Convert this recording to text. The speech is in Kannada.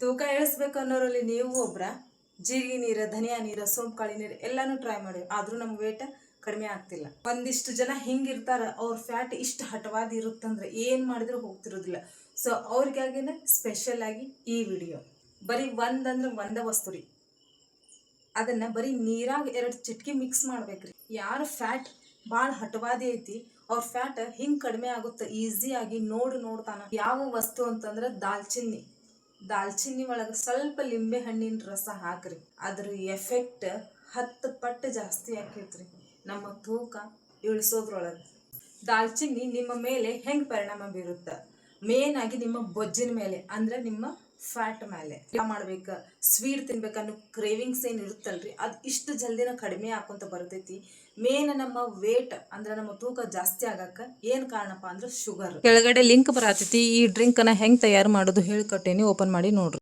ತೂಕ ಇಳಿಸ್ಬೇಕು ಅನ್ನೋರಲ್ಲಿ ನೀವು ಒಬ್ರ. ಜೀರಿಗೆ ನೀರು, ಧನಿಯಾ ನೀರು, ಸೋಂಪುಕಾಳಿ ನೀರು ಎಲ್ಲಾನು ಟ್ರೈ ಮಾಡಿ, ಆದ್ರೂ ನಮ್ಮ ವೇಟ್ ಕಡಿಮೆ ಆಗ್ತಿಲ್ಲ. ಒಂದಿಷ್ಟು ಜನ ಹಿಂಗಿರ್ತಾರ, ಅವ್ರ ಫ್ಯಾಟ್ ಇಷ್ಟು ಹಠವಾದ ಇರುತ್ತಂದ್ರೆ ಏನ್ ಮಾಡಿದ್ರು ಹೋಗ್ತಿರೋದಿಲ್ಲ. ಸೊ ಅವ್ರಿಗಾಗಿನ ಸ್ಪೆಷಲ್ ಆಗಿ ಈ ವಿಡಿಯೋ. ಬರೀ ಒಂದ ವಸ್ತು ರೀ, ಅದನ್ನ ಬರೀ ನೀರಾಗ 2 ಚಿಟಕಿ ಮಿಕ್ಸ್ ಮಾಡ್ಬೇಕ್ರಿ. ಯಾರು ಫ್ಯಾಟ್ ಭಾಳ ಹಠವಾದಿ ಐತಿ ಅವ್ರ ಫ್ಯಾಟ್ ಹಿಂಗ್ ಕಡಿಮೆ ಆಗುತ್ತೆ ಈಸಿಯಾಗಿ. ನೋಡ್ತಾನ. ಯಾವ ವಸ್ತು ಅಂತಂದ್ರೆ ದಾಲ್ಚಿನ್ನಿ ಒಳಗೆ ಸ್ವಲ್ಪ ಲಿಂಬೆ ಹಣ್ಣಿನ ರಸ ಹಾಕ್ರಿ, ಅದ್ರ ಎಫೆಕ್ಟ್ 10 ಪಟ್ಟು ಜಾಸ್ತಿ ಆಕೈತ್ರಿ ನಮ್ಮ ತೂಕ ಇಳಿಸೋದ್ರೊಳಗೆ. ದಾಲ್ಚಿನ್ನಿ ನಿಮ್ಮ ಮೇಲೆ ಹೆಂಗ್ ಪರಿಣಾಮ ಬೀರುತ್ತ? ಮೇನ್ ಆಗಿ ನಿಮ್ಮ ಬೊಜ್ಜಿನ ಮೇಲೆ, ಅಂದ್ರೆ ನಿಮ್ಮ ಫ್ಯಾಟ್ ಮೇಲೆ. ಮಾಡ್ಬೇಕ, ಸ್ವೀಟ್ ತಿನ್ಬೇಕನ್ನೋ ಕ್ರೇವಿಂಗ್ಸ್ ಏನ್ ಇರುತ್ತಲ್ರಿ, ಅದು ಇಷ್ಟು ಜಲ್ದಿನ ಕಡಿಮೆ ಆಕೊಂತ ಬರ್ತೈತಿ. ಮೇನ್ ನಮ್ಮ ವೇಟ್ ಅಂದ್ರೆ ನಮ್ಮ ತೂಕ ಜಾಸ್ತಿ ಆಗಕ್ಕ ಏನ್ ಕಾರಣಪ್ಪ ಅಂದ್ರೆ ಶುಗರ್. ಕೆಳಗಡೆ ಲಿಂಕ್ ಬರತೈತಿ, ಈ ಡ್ರಿಂಕ್ ಅನ್ನ ಹೆಂಗ್ ತಯಾರು ಮಾಡೋದು ಹೇಳ್ಕೊಟ್ಟೇನಿ, ಓಪನ್ ಮಾಡಿ ನೋಡ್ರಿ.